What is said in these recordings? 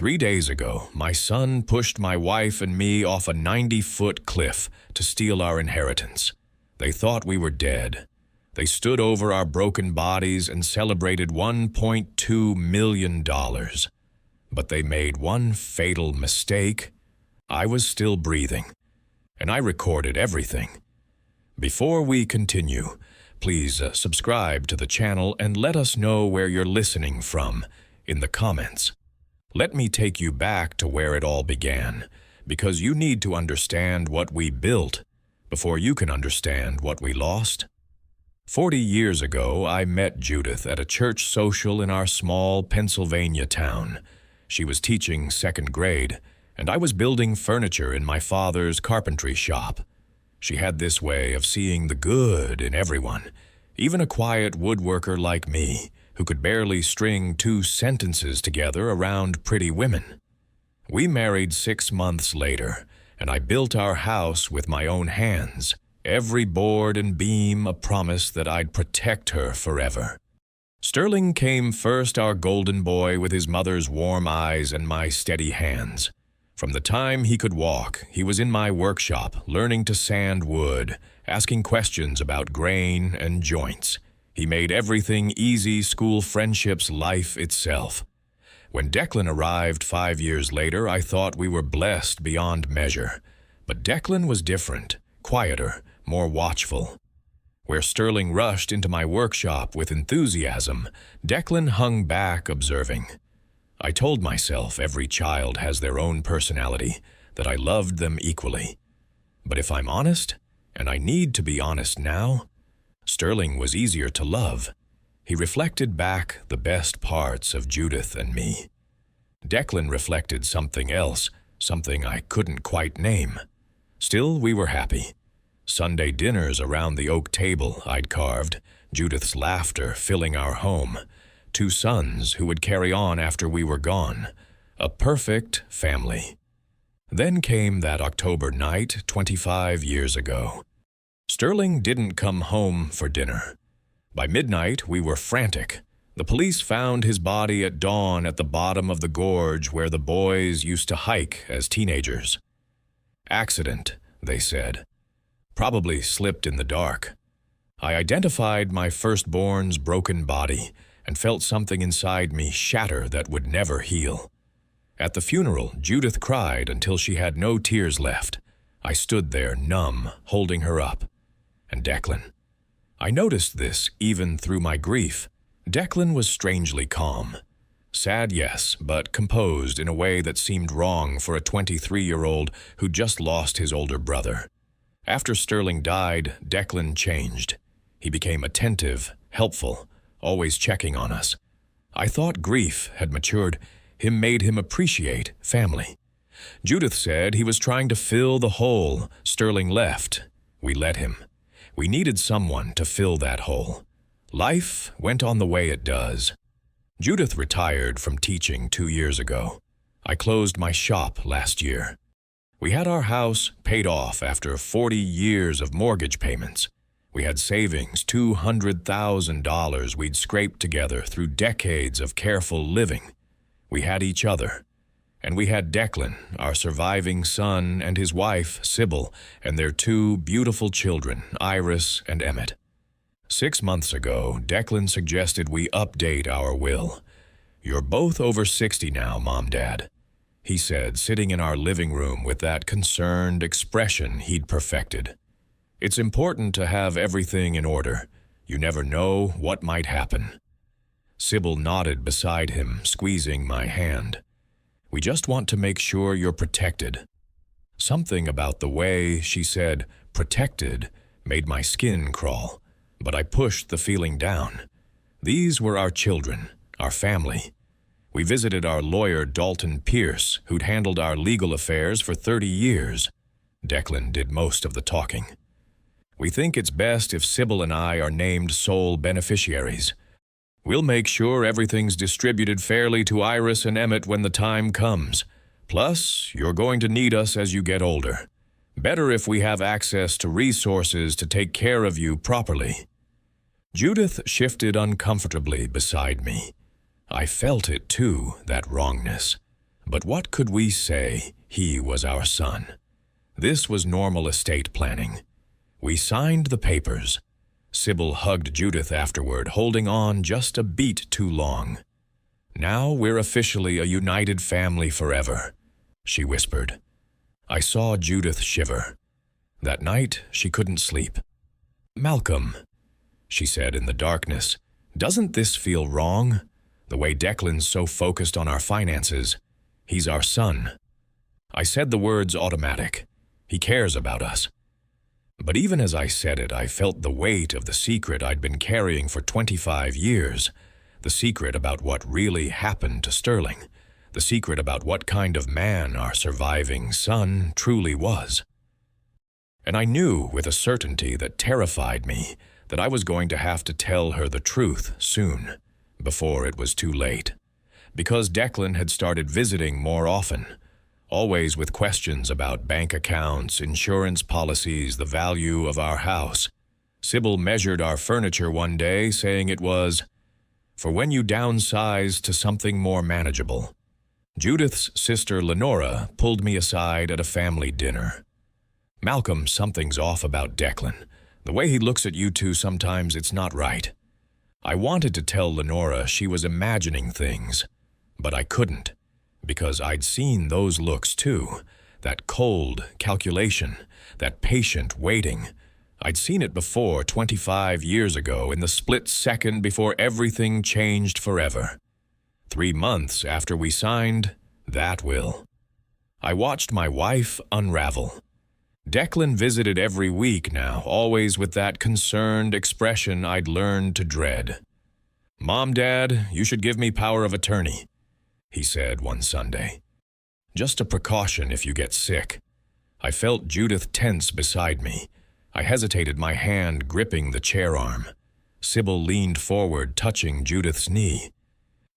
3 days ago, my son pushed my wife and me off a 90-foot cliff to steal our inheritance. They thought we were dead. They stood over our broken bodies and celebrated $1.2 million. But they made one fatal mistake. I was still breathing, and I recorded everything. Before we continue, please subscribe to the channel and let us know where you're listening from in the comments. Let me take you back to where it all began, because you need to understand what we built before you can understand what we lost. 40 years ago, I met Judith at a church social in our small Pennsylvania town. She was teaching second grade, and I was building furniture in my father's carpentry shop. She had this way of seeing the good in everyone, even a quiet woodworker like me, who could barely string 2 sentences together around pretty women. We married 6 months later, and I built our house with my own hands, every board and beam a promise that I'd protect her forever. Sterling came first, our golden boy with his mother's warm eyes and my steady hands. From the time he could walk, he was in my workshop, learning to sand wood, asking questions about grain and joints. He made everything easy, school friendships, life itself. When Declan arrived 5 years later, I thought we were blessed beyond measure. But Declan was different, quieter, more watchful. Where Sterling rushed into my workshop with enthusiasm, Declan hung back, observing. I told myself every child has their own personality, that I loved them equally. But if I'm honest, and I need to be honest now, Sterling was easier to love. He reflected back the best parts of Judith and me. Declan reflected something else, something I couldn't quite name. Still, we were happy. Sunday dinners around the oak table I'd carved, Judith's laughter filling our home, 2 sons who would carry on after we were gone, a perfect family. Then came that October night 25 years ago. Sterling didn't come home for dinner. By midnight, we were frantic. The police found his body at dawn at the bottom of the gorge where the boys used to hike as teenagers. Accident, they said. Probably slipped in the dark. I identified my firstborn's broken body and felt something inside me shatter that would never heal. At the funeral, Judith cried until she had no tears left. I stood there, numb, holding her up. And Declan. I noticed this even through my grief. Declan was strangely calm. Sad, yes, but composed in a way that seemed wrong for a 23-year-old who just lost his older brother. After Sterling died, Declan changed. He became attentive, helpful, always checking on us. I thought grief had matured. Made him appreciate family. Judith said he was trying to fill the hole Sterling left. We let him. We needed someone to fill that hole. Life went on the way it does. Judith retired from teaching 2 years ago. I closed my shop last year. We had our house paid off after 40 years of mortgage payments. We had savings, $200,000 we'd scraped together through decades of careful living. We had each other. And we had Declan, our surviving son, and his wife, Sybil, and their 2 beautiful children, Iris and Emmett. 6 months ago, Declan suggested we update our will. You're both over 60 now, Mom, Dad, he said, sitting in our living room with that concerned expression he'd perfected. It's important to have everything in order. You never know what might happen. Sybil nodded beside him, squeezing my hand. We just want to make sure you're protected. Something about the way she said protected made my skin crawl, but I pushed the feeling down. These were our children, our family. We visited our lawyer, Dalton Pierce, who'd handled our legal affairs for 30 years. Declan did most of the talking. We think it's best if Sybil and I are named sole beneficiaries. We'll make sure everything's distributed fairly to Iris and Emmett when the time comes. Plus, you're going to need us as you get older. Better if we have access to resources to take care of you properly. Judith shifted uncomfortably beside me. I felt it too, that wrongness. But what could we say? He was our son. This was normal estate planning. We signed the papers. Sybil hugged Judith afterward, holding on just a beat too long. "Now we're officially a united family forever," she whispered. I saw Judith shiver. That night, she couldn't sleep. "Malcolm," she said in the darkness, "doesn't this feel wrong? The way Declan's so focused on our finances. He's our son." I said the words automatic. He cares about us. But even as I said it, I felt the weight of the secret I'd been carrying for 25 years, the secret about what really happened to Sterling, the secret about what kind of man our surviving son truly was. And I knew with a certainty that terrified me that I was going to have to tell her the truth soon, before it was too late, because Declan had started visiting more often, always with questions about bank accounts, insurance policies, the value of our house. Sybil measured our furniture one day, saying it was for when you downsize to something more manageable. Judith's sister Lenora pulled me aside at a family dinner. "Malcolm, something's off about Declan. The way he looks at you two sometimes, it's not right." I wanted to tell Lenora she was imagining things, but I couldn't, because I'd seen those looks too, that cold calculation, that patient waiting. I'd seen it before 25 years ago in the split second before everything changed forever. 3 months after we signed that will. I watched my wife unravel. Declan visited every week now, always with that concerned expression I'd learned to dread. "Mom, Dad, you should give me power of attorney," he said one Sunday. "Just a precaution if you get sick." I felt Judith tense beside me. I hesitated, my hand gripping the chair arm. Sybil leaned forward, touching Judith's knee.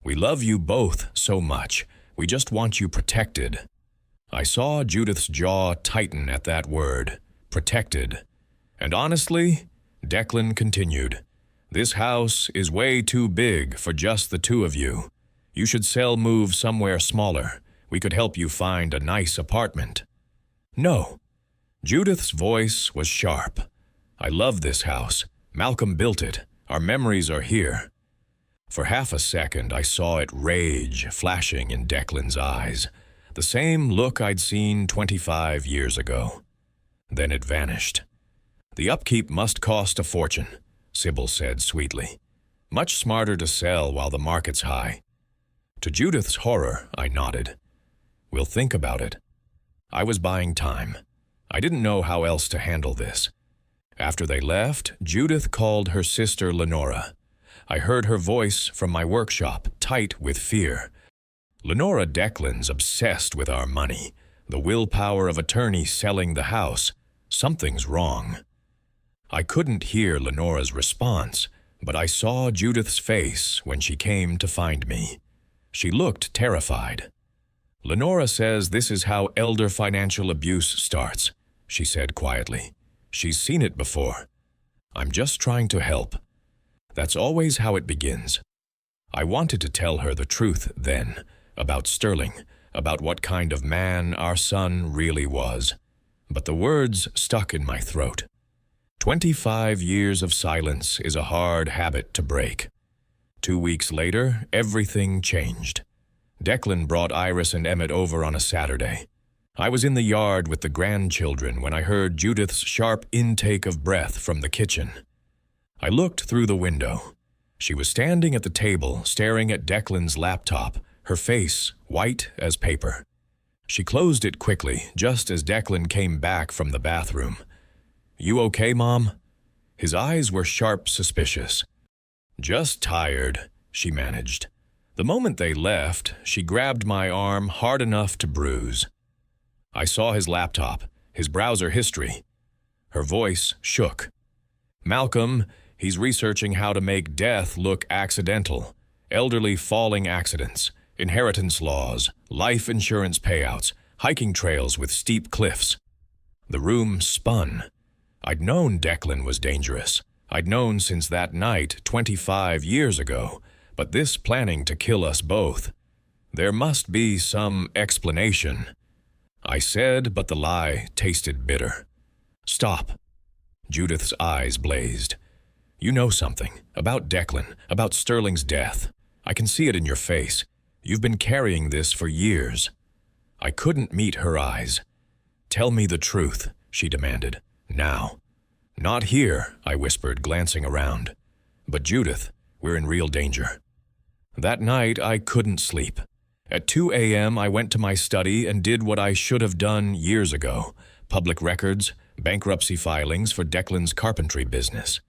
"We love you both so much. We just want you protected." I saw Judith's jaw tighten at that word, protected. "And honestly," Declan continued, "this house is way too big for just the two of you. You should move somewhere smaller. We could help you find a nice apartment." "No." Judith's voice was sharp. "I love this house. Malcolm built it. Our memories are here." For half a second, I saw it rage flashing in Declan's eyes, the same look I'd seen 25 years ago. Then it vanished. "The upkeep must cost a fortune," Sybil said sweetly. "Much smarter to sell while the market's high." To Judith's horror, I nodded. "We'll think about it." I was buying time. I didn't know how else to handle this. After they left, Judith called her sister Lenora. I heard her voice from my workshop, tight with fear. "Lenora, Declan's obsessed with our money. The willpower of attorney selling the house. Something's wrong." I couldn't hear Lenora's response, but I saw Judith's face when she came to find me. She looked terrified. "Lenora says this is how elder financial abuse starts," she said quietly. "She's seen it before. I'm just trying to help. That's always how it begins." I wanted to tell her the truth then, about Sterling, about what kind of man our son really was. But the words stuck in my throat. 25 years of silence is a hard habit to break. 2 weeks later, everything changed. Declan brought Iris and Emmett over on a Saturday. I was in the yard with the grandchildren when I heard Judith's sharp intake of breath from the kitchen. I looked through the window. She was standing at the table, staring at Declan's laptop, her face white as paper. She closed it quickly, just as Declan came back from the bathroom. "You okay, Mom?" His eyes were sharp, suspicious. "Just tired," she managed. The moment they left, she grabbed my arm hard enough to bruise. I saw his laptop, his browser history. Her voice shook. "Malcolm, he's researching how to make death look accidental. Elderly falling accidents, inheritance laws, life insurance payouts, hiking trails with steep cliffs." The room spun. I'd known Declan was dangerous. I'd known since that night 25 years ago, but this planning to kill us both, There must be some explanation, I said, but the lie tasted bitter. Stop. Judith's eyes blazed. You know something about Declan, about Sterling's death. I can see it in your face. You've been carrying this for years. I couldn't meet her eyes. Tell me the truth, she demanded. Now. Not here, I whispered, glancing around. But Judith, we're in real danger. That night, I couldn't sleep. At 2 a.m., I went to my study and did what I should have done years ago. Public records, bankruptcy filings for Declan's carpentry business.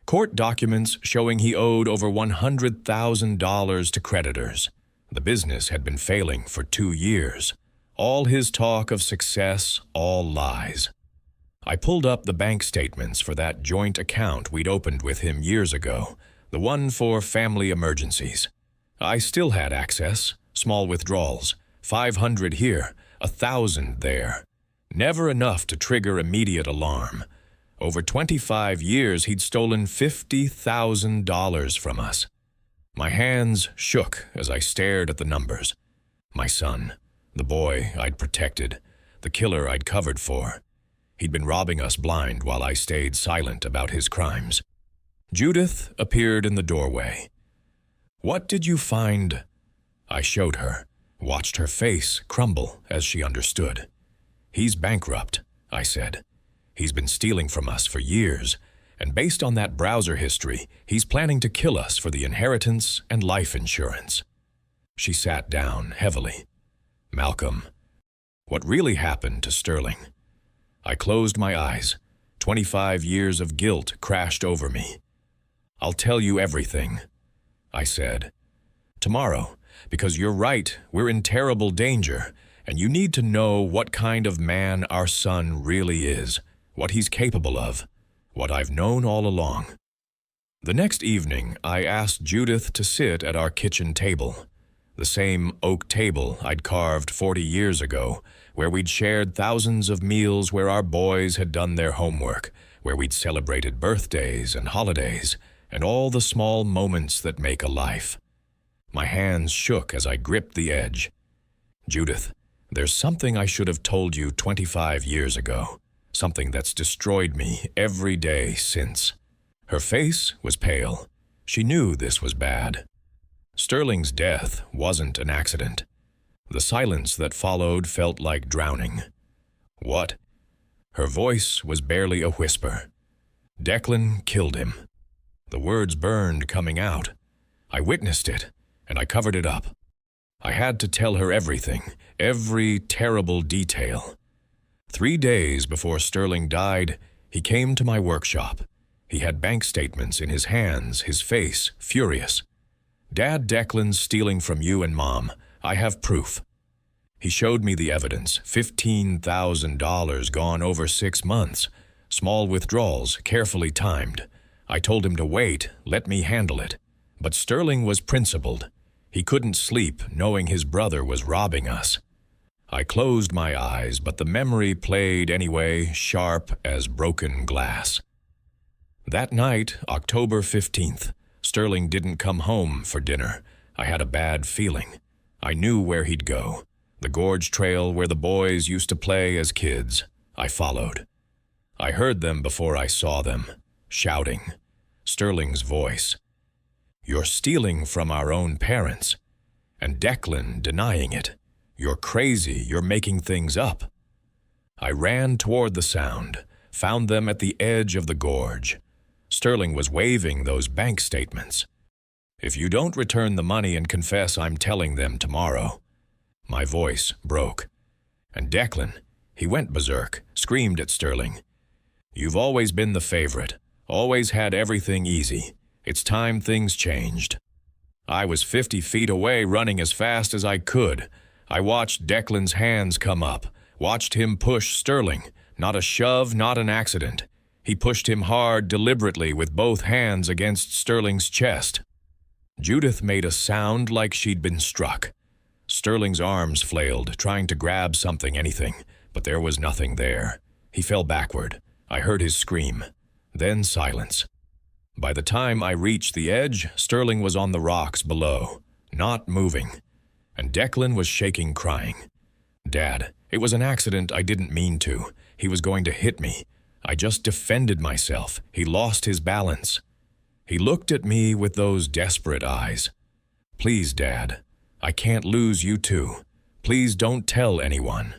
Court documents showing he owed over $100,000 to creditors. The business had been failing for 2 years. All his talk of success, all lies. I pulled up the bank statements for that joint account we'd opened with him years ago, the one for family emergencies. I still had access, small withdrawals, 500 here, 1,000 there. Never enough to trigger immediate alarm. Over 25 years, he'd stolen $50,000 from us. My hands shook as I stared at the numbers. My son, the boy I'd protected, the killer I'd covered for. He'd been robbing us blind while I stayed silent about his crimes. Judith appeared in the doorway. What did you find? I showed her, watched her face crumble as she understood. He's bankrupt, I said. He's been stealing from us for years, and based on that browser history, he's planning to kill us for the inheritance and life insurance. She sat down heavily. Malcolm, what really happened to Sterling? I closed my eyes. 25 years of guilt crashed over me. I'll tell you everything, I said. Tomorrow, because you're right, we're in terrible danger, and you need to know what kind of man our son really is, what he's capable of, what I've known all along. The next evening, I asked Judith to sit at our kitchen table, the same oak table I'd carved 40 years ago, where we'd shared thousands of meals, where our boys had done their homework, where we'd celebrated birthdays and holidays, and all the small moments that make a life. My hands shook as I gripped the edge. Judith, there's something I should have told you 25 years ago, something that's destroyed me every day since. Her face was pale. She knew this was bad. Sterling's death wasn't an accident. The silence that followed felt like drowning. What? Her voice was barely a whisper. Declan killed him. The words burned coming out. I witnessed it, and I covered it up. I had to tell her everything, every terrible detail. 3 days before Sterling died, he came to my workshop. He had bank statements in his hands, his face furious. Dad, Declan's stealing from you and Mom. I have proof. He showed me the evidence, $15,000 gone over 6 months, small withdrawals, carefully timed. I told him to wait, let me handle it. But Sterling was principled. He couldn't sleep knowing his brother was robbing us. I closed my eyes, but the memory played anyway, sharp as broken glass. That night, October 15th, Sterling didn't come home for dinner. I had a bad feeling. I knew where he'd go. The gorge trail where the boys used to play as kids. I followed. I heard them before I saw them, shouting. Sterling's voice. You're stealing from our own parents. And Declan denying it. You're crazy, you're making things up. I ran toward the sound, found them at the edge of the gorge. Sterling was waving those bank statements. If you don't return the money and confess, I'm telling them tomorrow. My voice broke. And Declan, he went berserk, screamed at Sterling. You've always been the favorite, always had everything easy. It's time things changed. I was 50 feet away, running as fast as I could. I watched Declan's hands come up, watched him push Sterling. Not a shove, not an accident. He pushed him hard, deliberately, with both hands against Sterling's chest. Judith made a sound like she'd been struck. Sterling's arms flailed, trying to grab something, anything, but there was nothing there. He fell backward. I heard his scream. Then silence. By the time I reached the edge, Sterling was on the rocks below, not moving. And Declan was shaking, crying. "Dad, it was an accident. I didn't mean to. He was going to hit me. I just defended myself. He lost his balance." He looked at me with those desperate eyes. "Please, Dad, I can't lose you too. Please don't tell anyone."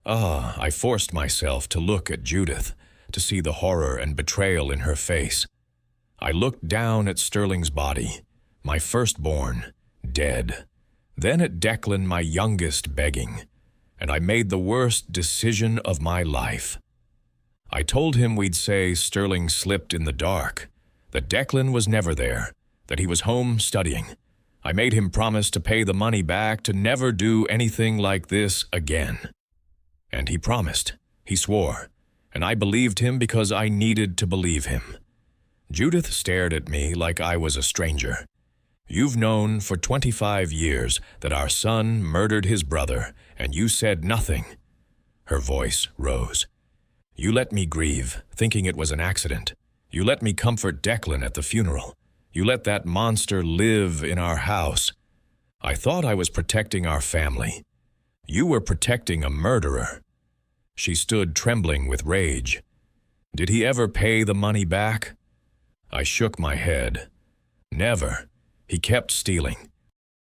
I forced myself to look at Judith, to see the horror and betrayal in her face. I looked down at Sterling's body, my firstborn, dead. Then at Declan, my youngest, begging. And I made the worst decision of my life. I told him we'd say Sterling slipped in the dark, that Declan was never there, that he was home studying. I made him promise to pay the money back, to never do anything like this again. And he promised. He swore. And I believed him because I needed to believe him. Judith stared at me like I was a stranger. "You've known for 25 years that our son murdered his brother, and you said nothing." Her voice rose. "You let me grieve, thinking it was an accident. You let me comfort Declan at the funeral. You let that monster live in our house. I thought I was protecting our family. You were protecting a murderer." She stood trembling with rage. "Did he ever pay the money back?" I shook my head. "Never. He kept stealing.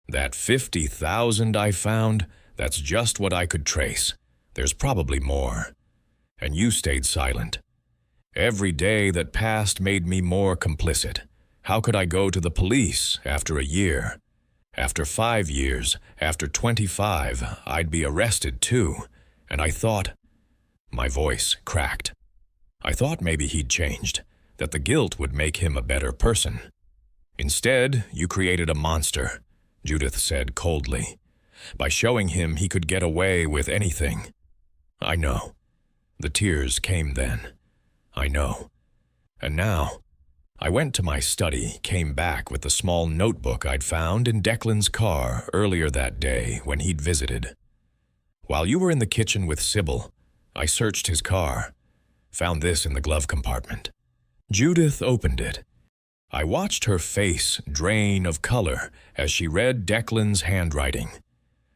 That 50,000 I found, that's just what I could trace. There's probably more. And you stayed silent. Every day that passed made me more complicit. How could I go to the police after a year? After 5 years, after 25, I'd be arrested too. And I thought..." My voice cracked. I thought maybe he'd changed, that the guilt would make him a better person. "Instead, you created a monster," Judith said coldly, "by showing him he could get away with anything." "I know." The tears came then. "I know. And now..." I went to my study, came back with the small notebook I'd found in Declan's car earlier that day when he'd visited. "While you were in the kitchen with Sybil, I searched his car. Found this in the glove compartment." Judith opened it. I watched her face drain of color as she read Declan's handwriting.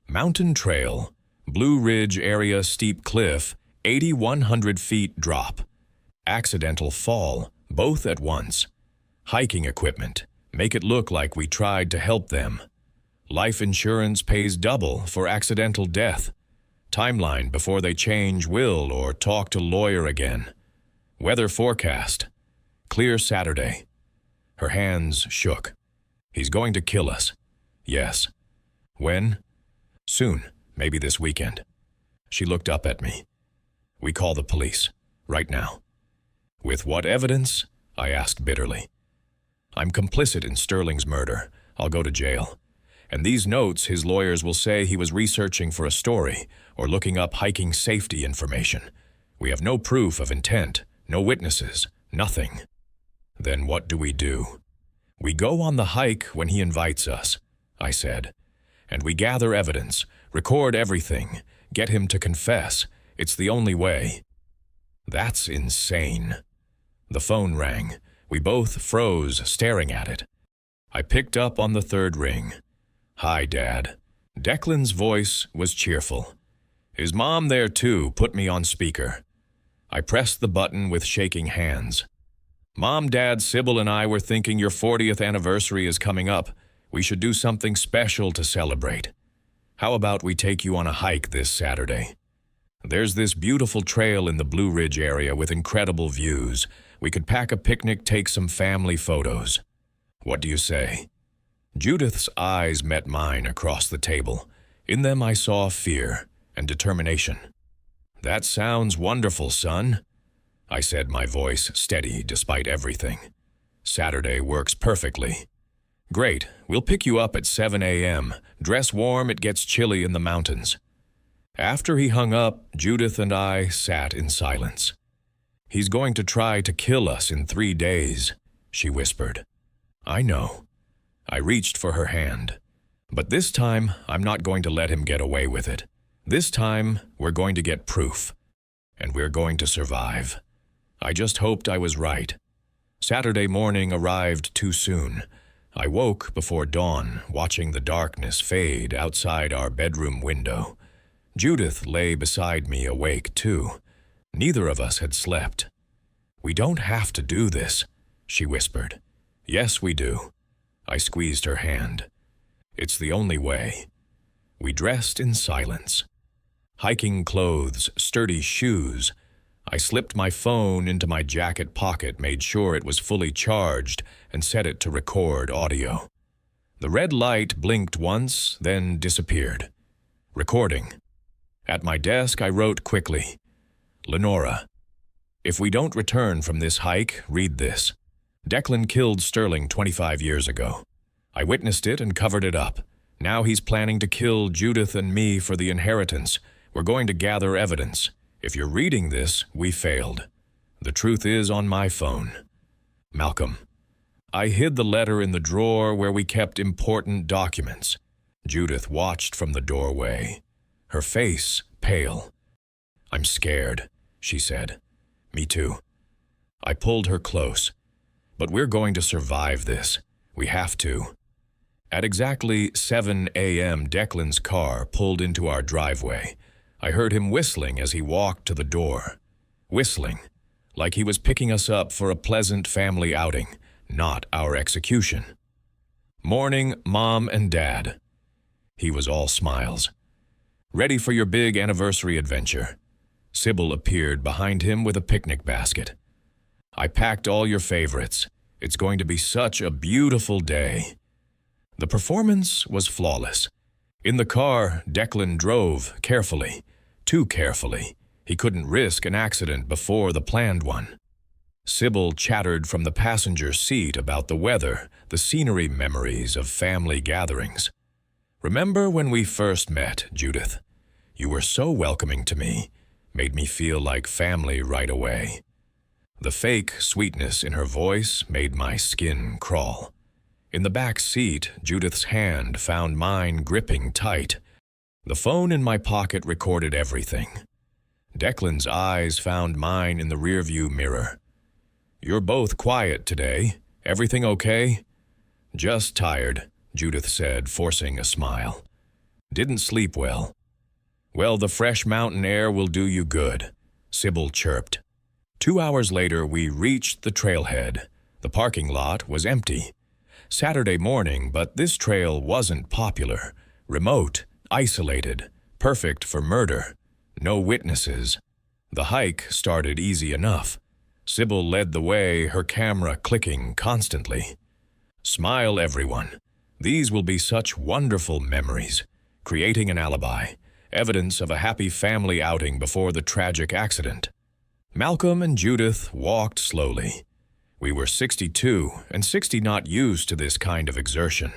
"Mountain trail, Blue Ridge area steep cliff, 8,100 feet drop. Accidental fall, both at once. Hiking equipment, make it look like we tried to help them. Life insurance pays double for accidental death. Timeline before they change will or talk to lawyer again. Weather forecast, clear Saturday." Her hands shook. "He's going to kill us." "Yes." "When?" "Soon, maybe this weekend." She looked up at me. "We call the police, right now." "With what evidence?" I asked bitterly. "I'm complicit in Sterling's murder. I'll go to jail. And these notes, his lawyers will say he was researching for a story or looking up hiking safety information. We have no proof of intent, no witnesses, nothing." "Then what do we do?" "We go on the hike when he invites us," I said. "And we gather evidence, record everything, get him to confess. It's the only way." "That's insane." The phone rang. We both froze, staring at it. I picked up on the third ring. "Hi, Dad." Declan's voice was cheerful. "Is Mom there too? Put me on speaker." I pressed the button with shaking hands. "Mom, Dad, Sybil and I were thinking your 40th anniversary is coming up. We should do something special to celebrate. How about we take you on a hike this Saturday? There's this beautiful trail in the Blue Ridge area with incredible views. We could pack a picnic, take some family photos. What do you say?" Judith's eyes met mine across the table. In them I saw fear and determination. "That sounds wonderful, son," I said, my voice steady despite everything. "Saturday works perfectly." "Great, we'll pick you up at 7 a.m. Dress warm, it gets chilly in the mountains." After he hung up, Judith and I sat in silence. "He's going to try to kill us in 3 days," she whispered. "I know." I reached for her hand. "But this time, I'm not going to let him get away with it. This time, we're going to get proof. And we're going to survive." I just hoped I was right. Saturday morning arrived too soon. I woke before dawn, watching the darkness fade outside our bedroom window. Judith lay beside me, awake too. Neither of us had slept. "We don't have to do this," she whispered. "Yes, we do." I squeezed her hand. "It's the only way." We dressed in silence. Hiking clothes, sturdy shoes. I slipped my phone into my jacket pocket, made sure it was fully charged, and set it to record audio. The red light blinked once, then disappeared. Recording. At my desk, I wrote quickly, "Lenora, if we don't return from this hike, read this. Declan killed Sterling 25 years ago. I witnessed it and covered it up. Now he's planning to kill Judith and me for the inheritance. We're going to gather evidence. If you're reading this, we failed. The truth is on my phone. Malcolm." I hid the letter in the drawer where we kept important documents. Judith watched from the doorway, her face pale. "I'm scared," she said. "Me too." I pulled her close. "But we're going to survive this. We have to." At exactly 7 a.m., Declan's car pulled into our driveway. I heard him whistling as he walked to the door. Whistling, like he was picking us up for a pleasant family outing, not our execution. "Morning, Mom and Dad." He was all smiles. "Ready for your big anniversary adventure?" Sybil appeared behind him with a picnic basket. "I packed all your favorites. It's going to be such a beautiful day." The performance was flawless. In the car, Declan drove carefully, too carefully. He couldn't risk an accident before the planned one. Sybil chattered from the passenger seat about the weather, the scenery, memories of family gatherings. "Remember when we first met, Judith? You were so welcoming to me, made me feel like family right away." The fake sweetness in her voice made my skin crawl. In the back seat, Judith's hand found mine gripping tight. The phone in my pocket recorded everything. Declan's eyes found mine in the rearview mirror. "You're both quiet today. Everything okay?" "Just tired," Judith said, forcing a smile. "Didn't sleep well." "Well, the fresh mountain air will do you good," Sybil chirped. 2 hours later, we reached the trailhead. The parking lot was empty. Saturday morning, but this trail wasn't popular. Remote, isolated, perfect for murder. No witnesses. The hike started easy enough. Sybil led the way, her camera clicking constantly. "Smile, everyone. These will be such wonderful memories. Creating an alibi. Evidence of a happy family outing before the tragic accident." Malcolm and Judith walked slowly. We were 62, and 60 not used to this kind of exertion.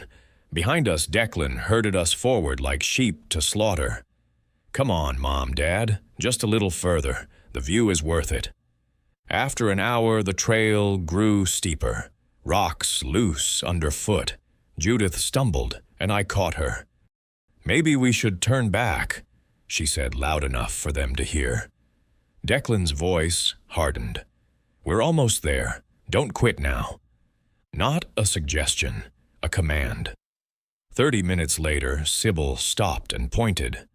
Behind us, Declan herded us forward like sheep to slaughter. "Come on, Mom, Dad, just a little further. The view is worth it." After an hour, the trail grew steeper. Rocks loose underfoot. Judith stumbled, and I caught her. "Maybe we should turn back," she said loud enough for them to hear. Declan's voice hardened. "We're almost there. Don't quit now." Not a suggestion, a command. 30 minutes later, Sybil stopped and pointed.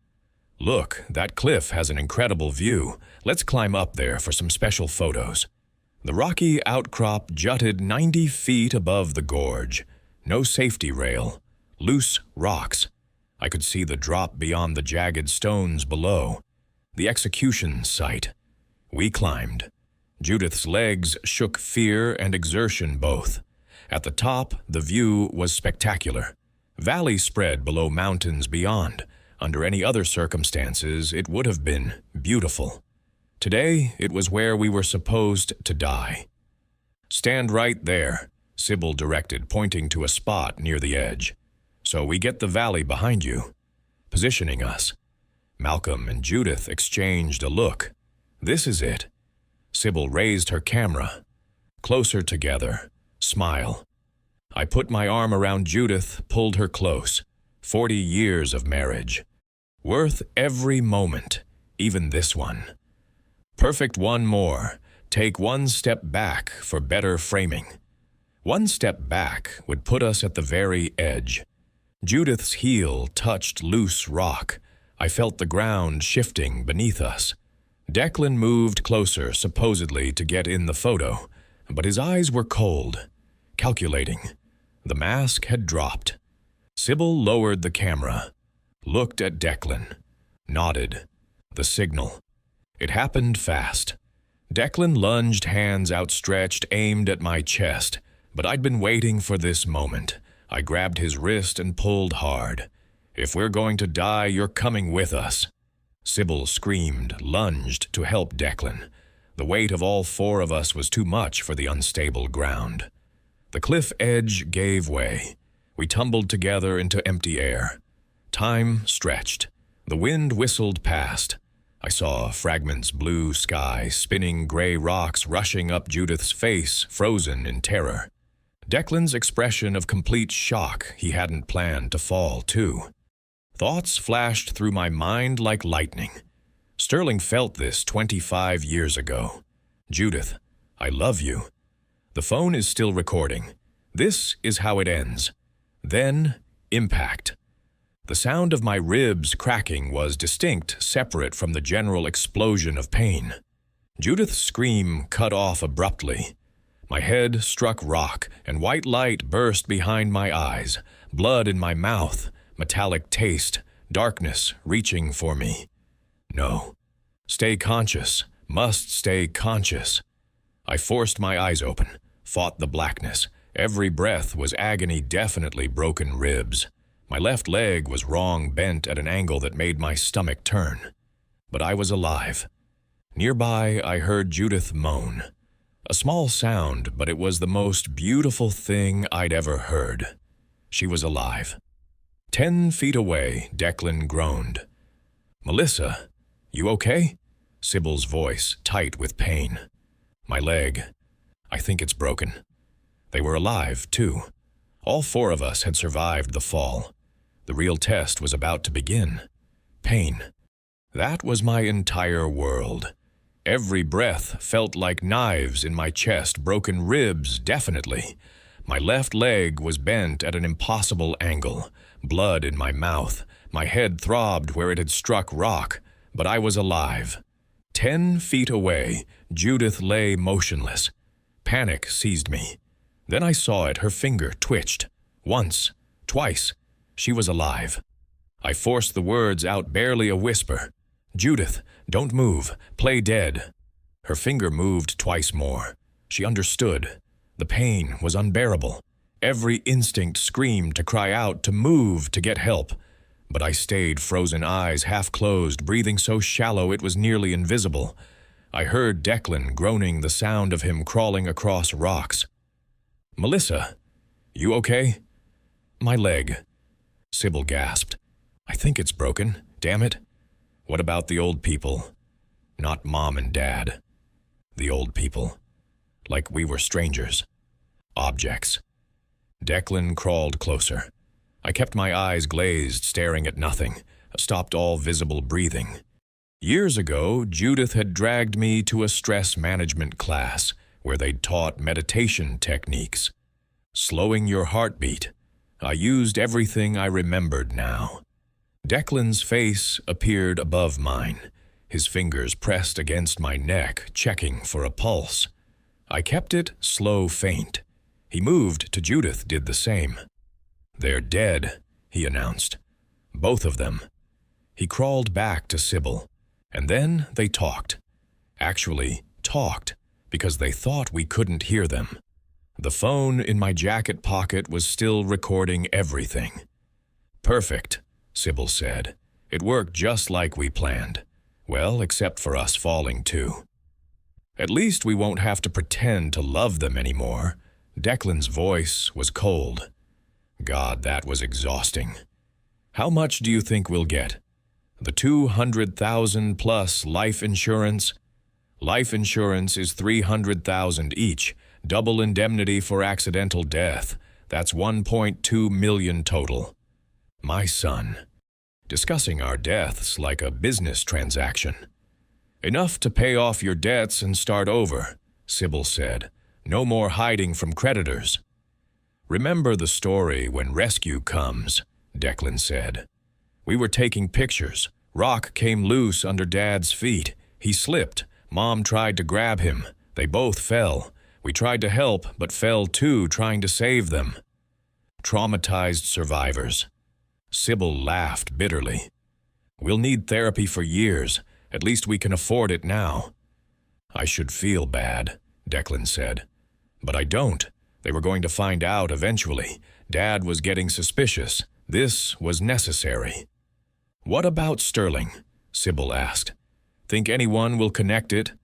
"Look, that cliff has an incredible view. Let's climb up there for some special photos." The rocky outcrop jutted 90 feet above the gorge. No safety rail. Loose rocks. I could see the drop beyond the jagged stones below. The execution site. We climbed. Judith's legs shook fear and exertion both. At the top, the view was spectacular. Valley spread below mountains beyond. Under any other circumstances, it would have been beautiful. Today, it was where we were supposed to die. "Stand right there," Sybil directed, pointing to a spot near the edge. "So we get the valley behind you," positioning us. Malcolm and Judith exchanged a look. "This is it." Sybil raised her camera. Closer together. Smile. I put my arm around Judith, pulled her close. 40 years of marriage. Worth every moment, even this one. Perfect one more. Take one step back for better framing. One step back would put us at the very edge. Judith's heel touched loose rock. I felt the ground shifting beneath us. Declan moved closer, supposedly to get in the photo, but his eyes were cold, calculating. The mask had dropped. Sybil lowered the camera, looked at Declan, nodded. The signal. It happened fast. Declan lunged, hands outstretched, aimed at my chest, but I'd been waiting for this moment. I grabbed his wrist and pulled hard. "If we're going to die, you're coming with us." Sybil screamed, lunged to help Declan. The weight of all four of us was too much for the unstable ground. The cliff edge gave way. We tumbled together into empty air. Time stretched. The wind whistled past. I saw fragments blue sky, spinning gray rocks rushing up Judith's face, frozen in terror. Declan's expression of complete shock. He hadn't planned to fall, too. Thoughts flashed through my mind like lightning. Sterling felt this 25 years ago. "Judith, I love you." The phone is still recording. This is how it ends. Then, impact. The sound of my ribs cracking was distinct, separate from the general explosion of pain. Judith's scream cut off abruptly. My head struck rock, and white light burst behind my eyes, blood in my mouth, metallic taste, darkness reaching for me. No. Stay conscious. Must stay conscious. I forced my eyes open, fought the blackness. Every breath was agony, definitely broken ribs. My left leg was wrong, bent at an angle that made my stomach turn. But I was alive. Nearby, I heard Judith moan. A small sound, but it was the most beautiful thing I'd ever heard. She was alive. 10 feet away, Declan groaned. "Melissa, you okay?" Sybil's voice, tight with pain. My leg. "I think it's broken." They were alive, too. All four of us had survived the fall. The real test was about to begin. Pain. That was my entire world. Every breath felt like knives in my chest, broken ribs, definitely. My left leg was bent at an impossible angle, blood in my mouth. My head throbbed where it had struck rock, but I was alive. 10 feet away, Judith lay motionless. Panic seized me. Then I saw it, her finger twitched. Once, twice. She was alive. I forced the words out, barely a whisper. "Judith, don't move. Play dead." Her finger moved twice more. She understood. The pain was unbearable. Every instinct screamed to cry out, to move, to get help. But I stayed, frozen eyes half closed, breathing so shallow it was nearly invisible. I heard Declan groaning, the sound of him crawling across rocks. "Melissa, you okay?" "My leg." Sybil gasped. "I think it's broken. Damn it." "What about the old people?" "Not Mom and Dad. The old people. Like we were strangers. Objects." Declan crawled closer. I kept my eyes glazed, staring at nothing. I stopped all visible breathing. Years ago, Judith had dragged me to a stress management class where they'd taught meditation techniques. Slowing your heartbeat. I used everything I remembered now. Declan's face appeared above mine. His fingers pressed against my neck, checking for a pulse. I kept it slow, faint. He moved to Judith, did the same. "They're dead," he announced. "Both of them." He crawled back to Sybil, and then they talked. Actually, talked, because they thought we couldn't hear them. The phone in my jacket pocket was still recording everything. "Perfect," Sybil said. "It worked just like we planned. Well, except for us falling too. At least we won't have to pretend to love them anymore." Declan's voice was cold. God, that was exhausting. "How much do you think we'll get? The 200,000 plus life insurance?" "Life insurance is 300,000 each. Double indemnity for accidental death. That's 1.2 million total." My son. Discussing our deaths like a business transaction. "Enough to pay off your debts and start over," Sybil said. "No more hiding from creditors." "Remember the story when rescue comes," Declan said. "We were taking pictures. Rock came loose under Dad's feet. He slipped. Mom tried to grab him. They both fell. We tried to help, but fell too, trying to save them." Traumatized survivors. Sybil laughed bitterly. "We'll need therapy for years. At least we can afford it now." "I should feel bad," Declan said. "But I don't. They were going to find out eventually. Dad was getting suspicious. This was necessary." "What about Sterling?" Sybil asked. "Think anyone will connect it?"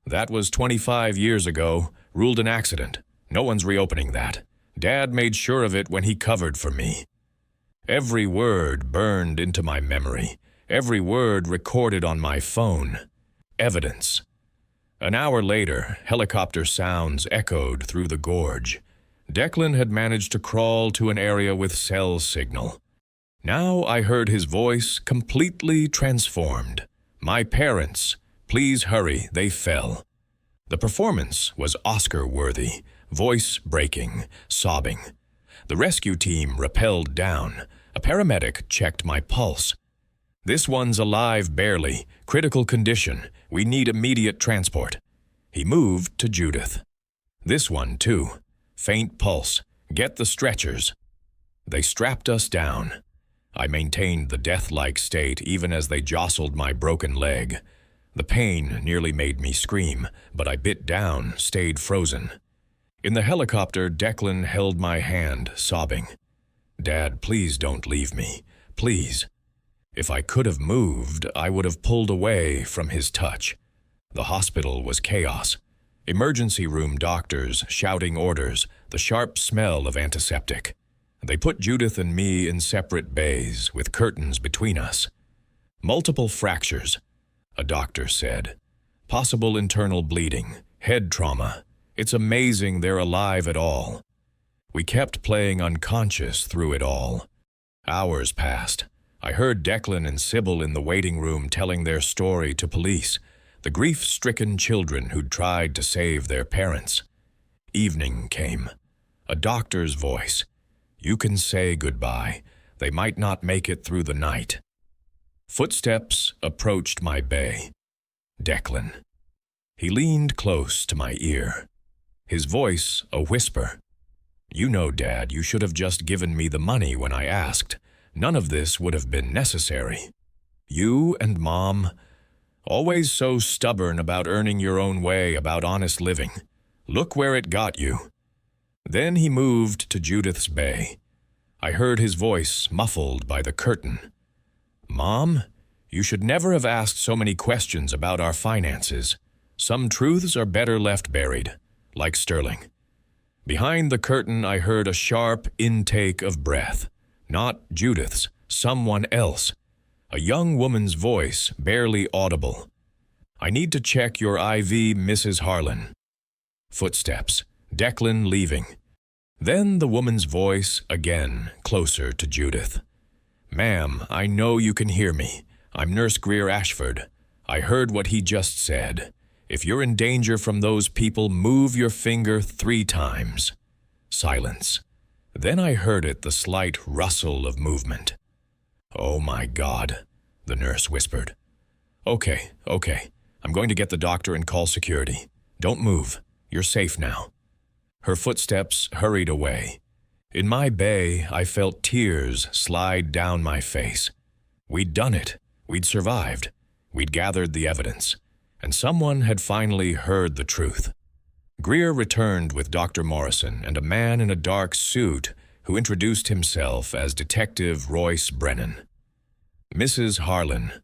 "That was 25 years ago. Ruled an accident. No one's reopening that. Dad made sure of it when he covered for me." Every word burned into my memory. Every word recorded on my phone. Evidence. An hour later, helicopter sounds echoed through the gorge. Declan had managed to crawl to an area with cell signal. Now I heard his voice completely transformed. "My parents. Please hurry, they fell." The performance was Oscar-worthy, voice-breaking, sobbing. The rescue team rappelled down. A paramedic checked my pulse. "This one's alive barely. Critical condition. We need immediate transport." He moved to Judith. "This one, too. Faint pulse. Get the stretchers." They strapped us down. I maintained the death-like state even as they jostled my broken leg. The pain nearly made me scream, but I bit down, stayed frozen. In the helicopter, Declan held my hand, sobbing. "Dad, please don't leave me. Please." If I could have moved, I would have pulled away from his touch. The hospital was chaos. Emergency room doctors shouting orders, the sharp smell of antiseptic. They put Judith and me in separate bays with curtains between us. "Multiple fractures," a doctor said. "Possible internal bleeding, head trauma. It's amazing they're alive at all." We kept playing unconscious through it all. Hours passed. I heard Declan and Sybil in the waiting room telling their story to police, the grief-stricken children who'd tried to save their parents. Evening came. A doctor's voice. "You can say goodbye. They might not make it through the night." Footsteps approached my bay. Declan. He leaned close to my ear. His voice a whisper. "You know, Dad, you should have just given me the money when I asked. None of this would have been necessary. You and Mom, always so stubborn about earning your own way, about honest living. Look where it got you." Then he moved to Judith's bay. I heard his voice muffled by the curtain. "Mom, you should never have asked so many questions about our finances. Some truths are better left buried, like Sterling." Behind the curtain, I heard a sharp intake of breath. Not Judith's, someone else. A young woman's voice, barely audible. "I need to check your IV, Mrs. Harlan." Footsteps. Declan leaving. Then the woman's voice again, closer to Judith. "Ma'am, I know you can hear me. I'm Nurse Greer Ashford. I heard what he just said. If you're in danger from those people, move your finger 3 times. Silence. Then I heard it, the slight rustle of movement. "Oh my God," the nurse whispered. Okay. I'm going to get the doctor and call security. Don't move. You're safe now." Her footsteps hurried away. In my bay, I felt tears slide down my face. We'd done it. We'd survived. We'd gathered the evidence. And someone had finally heard the truth. Greer returned with Dr. Morrison and a man in a dark suit who introduced himself as Detective Royce Brennan. "Mrs. Harlan."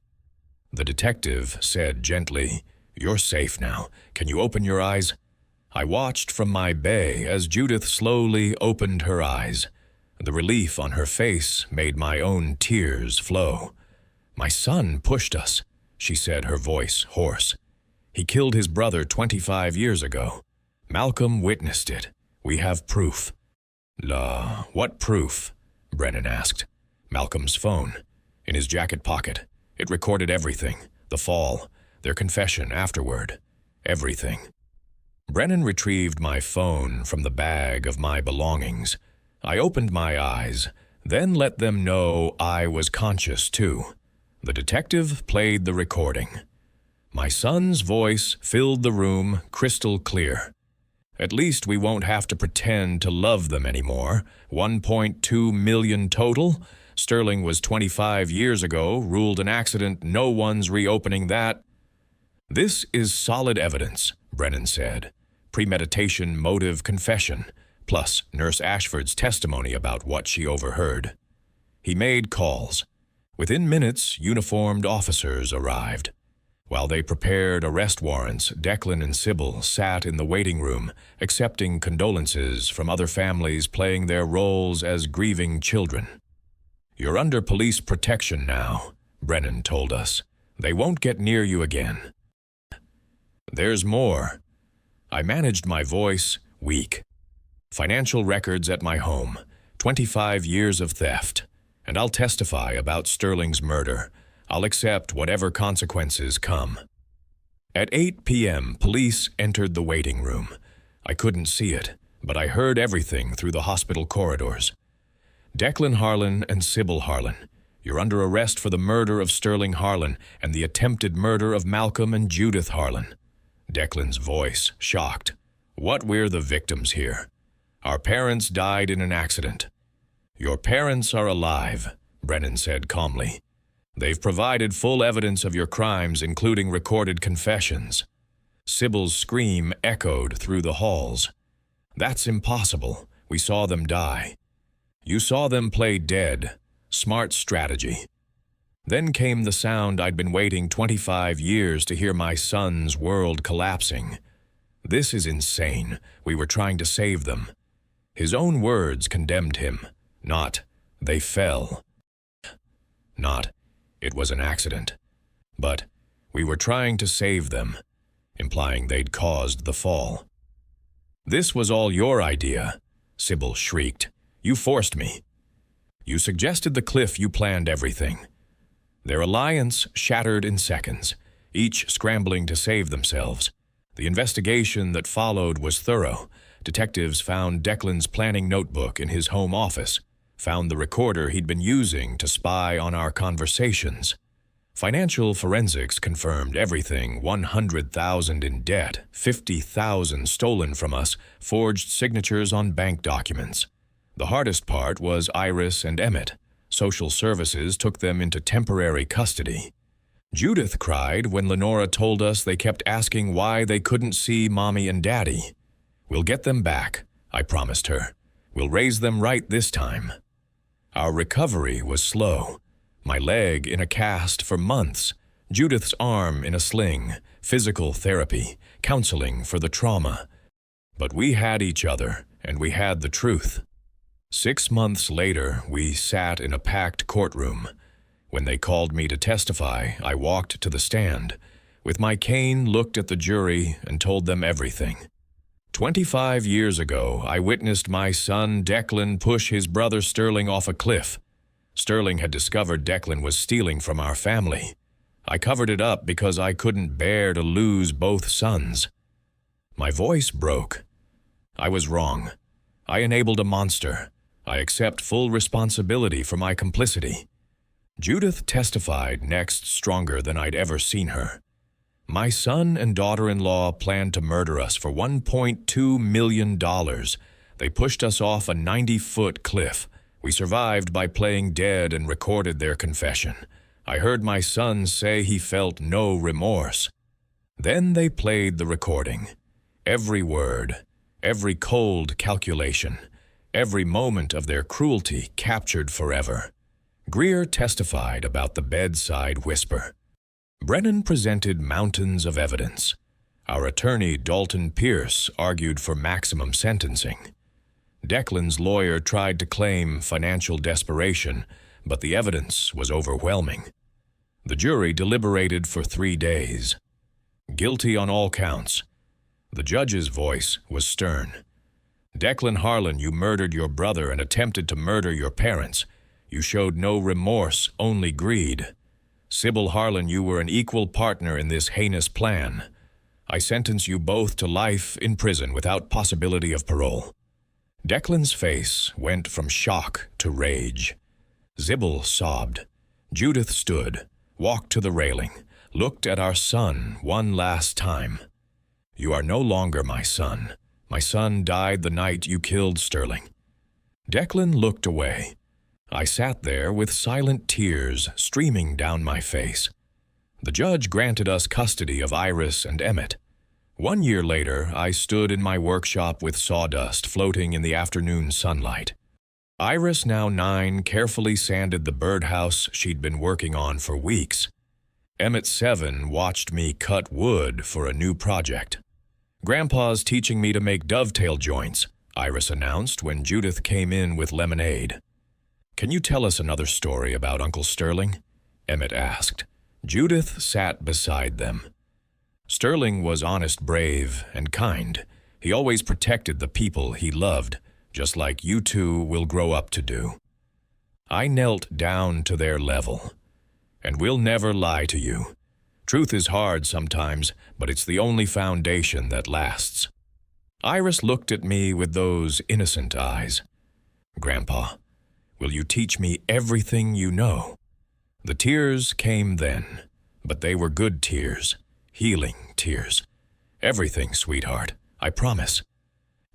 The detective said gently, "You're safe now. Can you open your eyes?" I watched from my bay as Judith slowly opened her eyes. The relief on her face made my own tears flow. "My son pushed us," she said, her voice hoarse. "He killed his brother 25 years ago. Malcolm witnessed it. We have proof." What proof?" Brennan asked. "Malcolm's phone. In his jacket pocket. It recorded everything. The fall. Their confession afterward. Everything." Brennan retrieved my phone from the bag of my belongings. I opened my eyes, then let them know I was conscious too. The detective played the recording. My son's voice filled the room crystal clear. At least we won't have to pretend to love them anymore. 1.2 million total. Sterling was 25 years ago, ruled an accident. No one's reopening that. This is solid evidence, Brennan said. Premeditation, motive, confession, plus Nurse Ashford's testimony about what she overheard. He made calls. Within minutes, uniformed officers arrived. While they prepared arrest warrants, Declan and Sybil sat in the waiting room, accepting condolences from other families playing their roles as grieving children. "You're under police protection now," Brennan told us. "They won't get near you again." There's more. I managed my voice, weak. Financial records at my home, 25 years of theft, and I'll testify about Sterling's murder. I'll accept whatever consequences come. At 8 p.m., police entered the waiting room. I couldn't see it, but I heard everything through the hospital corridors. "Declan Harlan and Sybil Harlan, you're under arrest for the murder of Sterling Harlan and the attempted murder of Malcolm and Judith Harlan." Declan's voice shocked. "What? We're the victims here. Our parents died in an accident." "Your parents are alive," Brennan said calmly. "They've provided full evidence of your crimes, including recorded confessions." Sybil's scream echoed through the halls. "That's impossible. We saw them die." "You saw them play dead. Smart strategy." Then came the sound I'd been waiting 25 years to hear: my son's world collapsing. "This is insane. We were trying to save them." His own words condemned him. Not, "They fell." Not, "It was an accident." But, "We were trying to save them," implying they'd caused the fall. "This was all your idea," Sybil shrieked. "You forced me. You suggested the cliff, you planned everything." Their alliance shattered in seconds, each scrambling to save themselves. The investigation that followed was thorough. Detectives found Declan's planning notebook in his home office, found the recorder he'd been using to spy on our conversations. Financial forensics confirmed everything: 100,000 in debt, 50,000 stolen from us, forged signatures on bank documents. The hardest part was Iris and Emmett. Social services took them into temporary custody. Judith cried when Lenora told us they kept asking why they couldn't see Mommy and Daddy. "We'll get them back," I promised her. "We'll raise them right this time." Our recovery was slow. My leg in a cast for months, Judith's arm in a sling, physical therapy, counseling for the trauma. But we had each other, and we had the truth. 6 months later, we sat in a packed courtroom. When they called me to testify, I walked to the stand. With my cane, looked at the jury and told them everything. 25 years ago, I witnessed my son Declan push his brother Sterling off a cliff. Sterling had discovered Declan was stealing from our family. I covered it up because I couldn't bear to lose both sons. My voice broke. I was wrong. I enabled a monster. I accept full responsibility for my complicity. Judith testified next, stronger than I'd ever seen her. My son and daughter-in-law planned to murder us for $1.2 million. They pushed us off a 90-foot cliff. We survived by playing dead and recorded their confession. I heard my son say he felt no remorse. Then they played the recording. Every word, every cold calculation, every moment of their cruelty captured forever. Greer testified about the bedside whisper. Brennan presented mountains of evidence. Our attorney, Dalton Pierce, argued for maximum sentencing. Declan's lawyer tried to claim financial desperation, but the evidence was overwhelming. The jury deliberated for 3 days. Guilty on all counts. The judge's voice was stern. "Declan Harlan, you murdered your brother and attempted to murder your parents. You showed no remorse, only greed. Sybil Harlan, you were an equal partner in this heinous plan. I sentence you both to life in prison without possibility of parole." Declan's face went from shock to rage. Sybil sobbed. Judith stood, walked to the railing, looked at our son one last time. "You are no longer my son. My son died the night you killed Sterling." Declan looked away. I sat there with silent tears streaming down my face. The judge granted us custody of Iris and Emmett. 1 year later, I stood in my workshop with sawdust floating in the afternoon sunlight. Iris, now 9, carefully sanded the birdhouse she'd been working on for weeks. Emmett, 7, watched me cut wood for a new project. "Grandpa's teaching me to make dovetail joints," Iris announced when Judith came in with lemonade. "Can you tell us another story about Uncle Sterling?" Emmett asked. Judith sat beside them. "Sterling was honest, brave, and kind. He always protected the people he loved, just like you two will grow up to do." I knelt down to their level. "And we'll never lie to you. Truth is hard sometimes, but it's the only foundation that lasts." Iris looked at me with those innocent eyes. "Grandpa, will you teach me everything you know?" The tears came then, but they were good tears, healing tears. "Everything, sweetheart, I promise."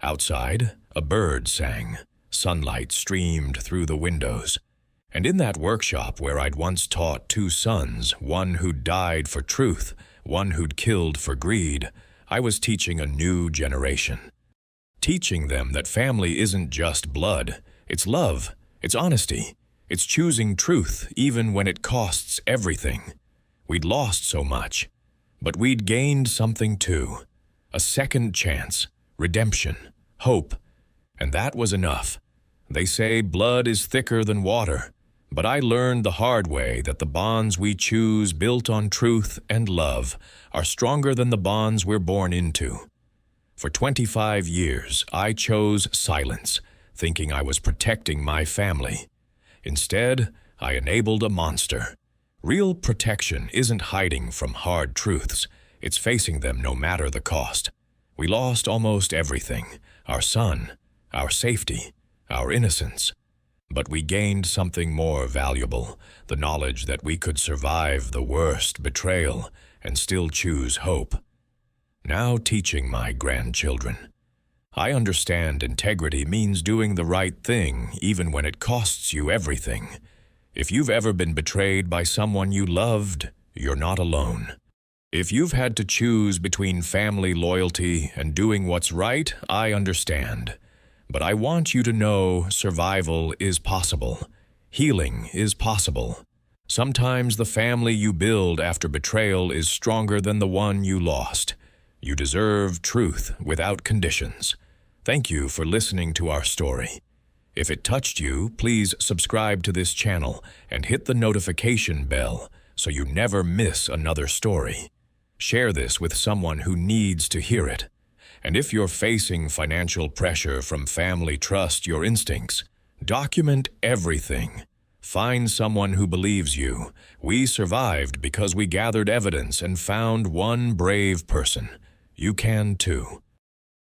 Outside, a bird sang. Sunlight streamed through the windows. And in that workshop where I'd once taught 2 sons, one who'd died for truth, one who'd killed for greed, I was teaching a new generation. Teaching them that family isn't just blood, it's love, it's honesty, it's choosing truth even when it costs everything. We'd lost so much, but we'd gained something too. A second chance, redemption, hope, and that was enough. They say blood is thicker than water, but I learned the hard way that the bonds we choose built on truth and love are stronger than the bonds we're born into. For 25 years, I chose silence, thinking I was protecting my family. Instead, I enabled a monster. Real protection isn't hiding from hard truths. It's facing them no matter the cost. We lost almost everything: our son, our safety, our innocence. But we gained something more valuable, the knowledge that we could survive the worst betrayal and still choose hope. Now teaching my grandchildren. I understand integrity means doing the right thing even when it costs you everything. If you've ever been betrayed by someone you loved, you're not alone. If you've had to choose between family loyalty and doing what's right, I understand. But I want you to know survival is possible. Healing is possible. Sometimes the family you build after betrayal is stronger than the one you lost. You deserve truth without conditions. Thank you for listening to our story. If it touched you, please subscribe to this channel and hit the notification bell so you never miss another story. Share this with someone who needs to hear it. And if you're facing financial pressure from family, trust your instincts. Document everything. Find someone who believes you. We survived because we gathered evidence and found one brave person. You can too.